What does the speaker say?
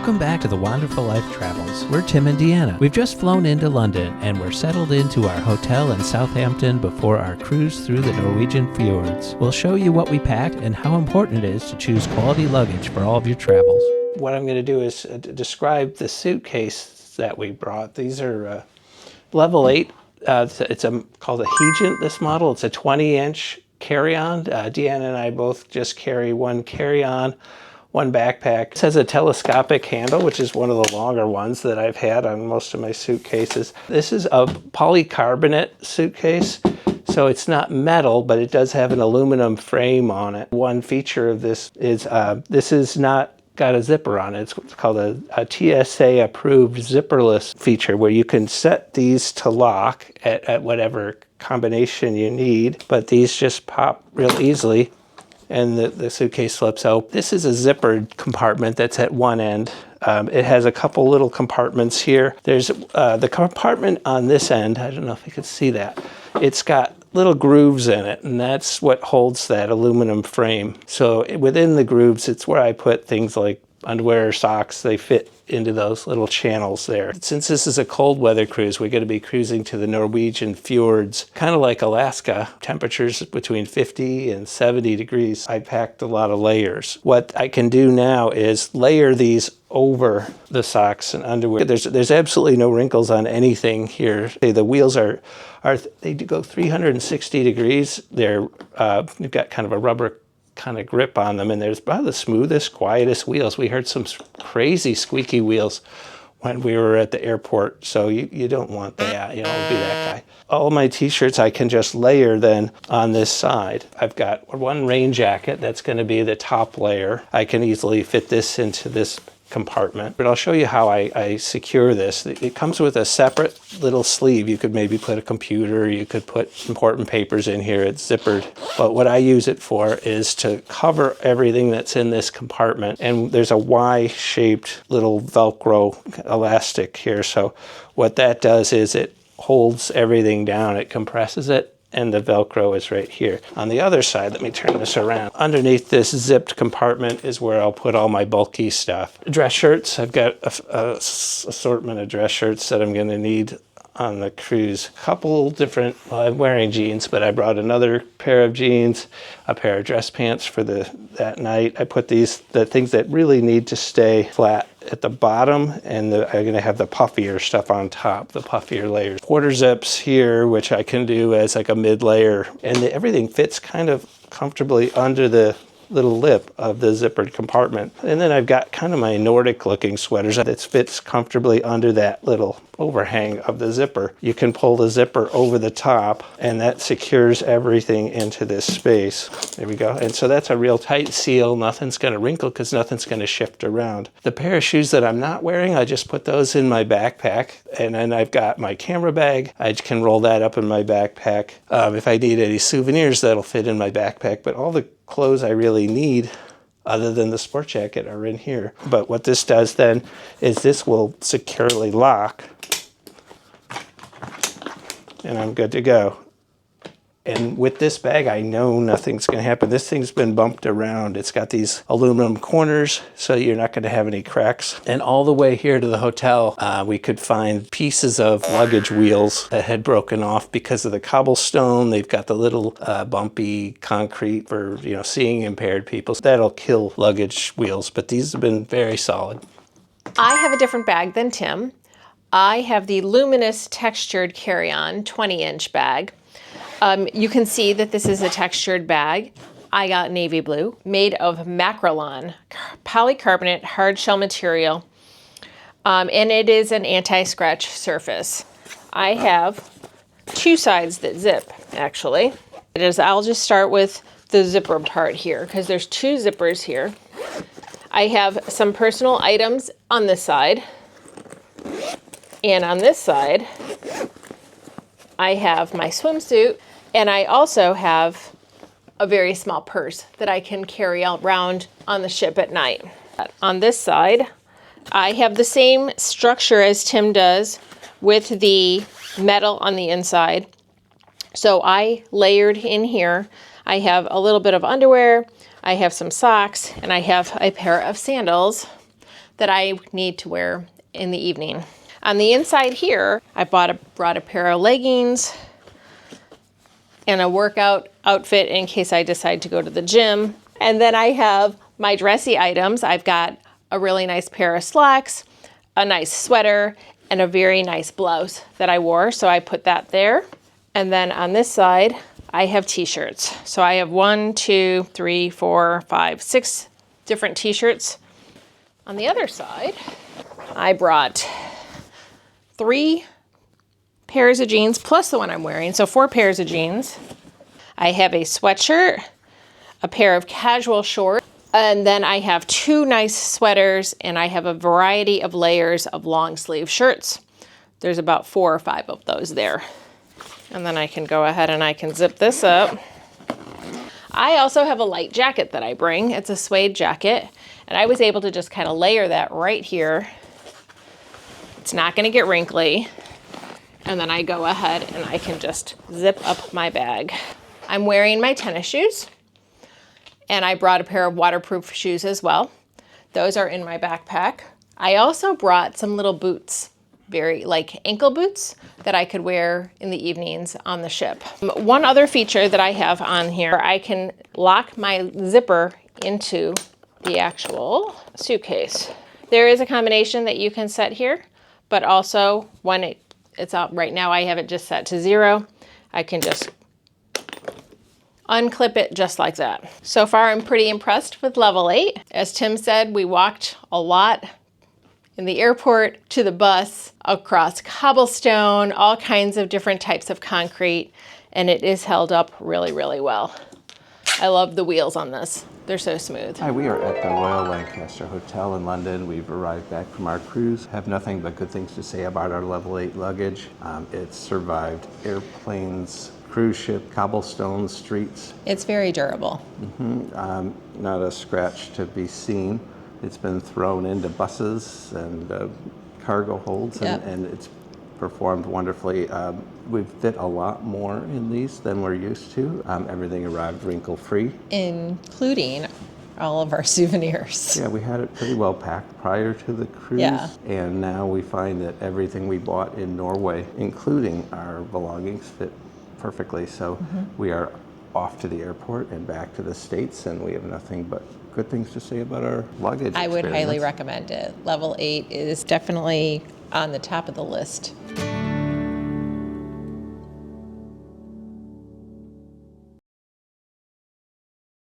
Welcome back to the Wonderful Life Travels. We're Tim and Deanna. We've just flown into London and we're settled into our hotel in Southampton before our cruise through the Norwegian fjords. We'll show you what we packed and how important it is to choose quality luggage for all of your travels. What I'm going to do is describe the suitcase that we brought. These are Level 8. It's called a Hegent, this model. It's a 20-inch carry-on. Deanna and I both just carry one carry-on, one backpack. It has a telescopic handle, which is one of the longer ones that I've had on most of my suitcases. This is a polycarbonate suitcase, so it's not metal, but it does have an aluminum frame on it. One feature of this is this is not got a zipper on it. It's called a TSA approved zipperless feature where you can set these to lock at whatever combination you need, but these just pop real easily and the suitcase flips out. This is a zippered compartment that's at one end. It has a couple little compartments here. There's the compartment on this end. I don't know if you can see that. It's got little grooves in it, and that's what holds that aluminum frame. So within the grooves, it's where I put things like underwear or socks. They fit into those little channels there. Since this is a cold weather cruise, we're going to be cruising to the Norwegian fjords, kind of like Alaska. Temperatures between 50 and 70 degrees. I packed a lot of layers. What I can do now is layer these over the socks and underwear. There's absolutely no wrinkles on anything here. The wheels they do go 360 degrees. They've got kind of a rubber kind of grip on them, and there's probably the smoothest, quietest wheels. We heard some crazy squeaky wheels when we were at the airport, so you don't want that, you don't be that guy. All my t-shirts I can just layer then on this side. I've got one rain jacket that's going to be the top layer. I can easily fit this into this compartment, but I'll show you how I secure this. It comes with a separate little sleeve. You could maybe put a computer, you could put important papers in here. It's zippered, but what I use it for is to cover everything that's in this compartment. And there's a Y-shaped little Velcro elastic here. So what that does is it holds everything down. It compresses it, and the Velcro is right here. On the other side, let me turn this around. Underneath this zipped compartment is where I'll put all my bulky stuff. Dress shirts, I've got a assortment of dress shirts that I'm gonna need on the cruise. Couple different, well, I'm wearing jeans, but I brought another pair of jeans, a pair of dress pants for that night. I put the things that really need to stay flat at the bottom, and I'm gonna have the puffier stuff on top, the puffier layers. Quarter zips here, which I can do as like a mid layer, and everything fits kind of comfortably under the little lip of the zippered compartment. And then I've got kind of my Nordic looking sweaters that fits comfortably under that little overhang of the zipper. You can pull the zipper over the top, and that secures everything into this space. There we go. And so that's a real tight seal. Nothing's going to wrinkle because nothing's going to shift around. The pair of shoes that I'm not wearing, I just put those in my backpack, and then I've got my camera bag. I can roll that up in my backpack. If I need any souvenirs, that'll fit in my backpack, but all the clothes I really need other than the sport jacket are in here. But what this does then is this will securely lock, and I'm good to go. And with this bag, I know nothing's going to happen. This thing's been bumped around. It's got these aluminum corners, so you're not going to have any cracks. And all the way here to the hotel, we could find pieces of luggage wheels that had broken off because of the cobblestone. They've got the little bumpy concrete for, seeing impaired people. That'll kill luggage wheels, but these have been very solid. I have a different bag than Tim. I have the luminous textured carry-on 20-inch bag. You can see that this is a textured bag. I got navy blue, made of Macrolon, polycarbonate hard shell material, and it is an anti-scratch surface. I have two sides that zip, actually. I'll just start with the zipper part here, because there's two zippers here. I have some personal items on this side, and on this side, I have my swimsuit, and I also have a very small purse that I can carry around on the ship at night. On this side, I have the same structure as Tim does with the metal on the inside. So I layered in here. I have a little bit of underwear, I have some socks, and I have a pair of sandals that I need to wear in the evening. On the inside here, I brought a pair of leggings and a workout outfit in case I decide to go to the gym. And then I have my dressy items. I've got a really nice pair of slacks, a nice sweater, and a very nice blouse that I wore. So I put that there. And then on this side, I have t-shirts. So I have 1, 2, 3, 4, 5, 6 different t-shirts. On the other side, I brought 3 pairs of jeans plus the one I'm wearing, so 4 pairs of jeans. I have a sweatshirt, a pair of casual shorts, and then I have 2 nice sweaters, and I have a variety of layers of long sleeve shirts. There's about 4 or 5 of those there. And then I can go ahead and I can zip this up. I also have a light jacket that I bring. It's a suede jacket, and I was able to just kind of layer that right here. It's not going to get wrinkly. And then I go ahead and I can just zip up my bag. I'm wearing my tennis shoes, and I brought a pair of waterproof shoes as well. Those are in my backpack. I also brought some little boots, very like ankle boots that I could wear in the evenings on the ship. One other feature that I have on here, I can lock my zipper into the actual suitcase. There is a combination that you can set here, but also when it's out right now, I have it just set to 0. I can just unclip it just like that. So far, I'm pretty impressed with Level 8. As Tim said, we walked a lot in the airport to the bus, across cobblestone, all kinds of different types of concrete, and it is held up really, really well. I love the wheels on this. They're so smooth. Hi, we are at the Royal Lancaster Hotel in London. We've arrived back from our cruise. Have nothing but good things to say about our Level 8 luggage. It's survived airplanes, cruise ship, cobblestone streets. It's very durable. Not a scratch to be seen. It's been thrown into buses and cargo holds, and it's performed wonderfully. We've fit a lot more in these than we're used to. Everything arrived wrinkle-free. Including all of our souvenirs. Yeah, we had it pretty well packed prior to the cruise. Yeah. And now we find that everything we bought in Norway, including our belongings, fit perfectly. So we are off to the airport and back to the States, and we have nothing but good things to say about our luggage I would experience. highly recommend it. Level 8 is definitely on the top of the list.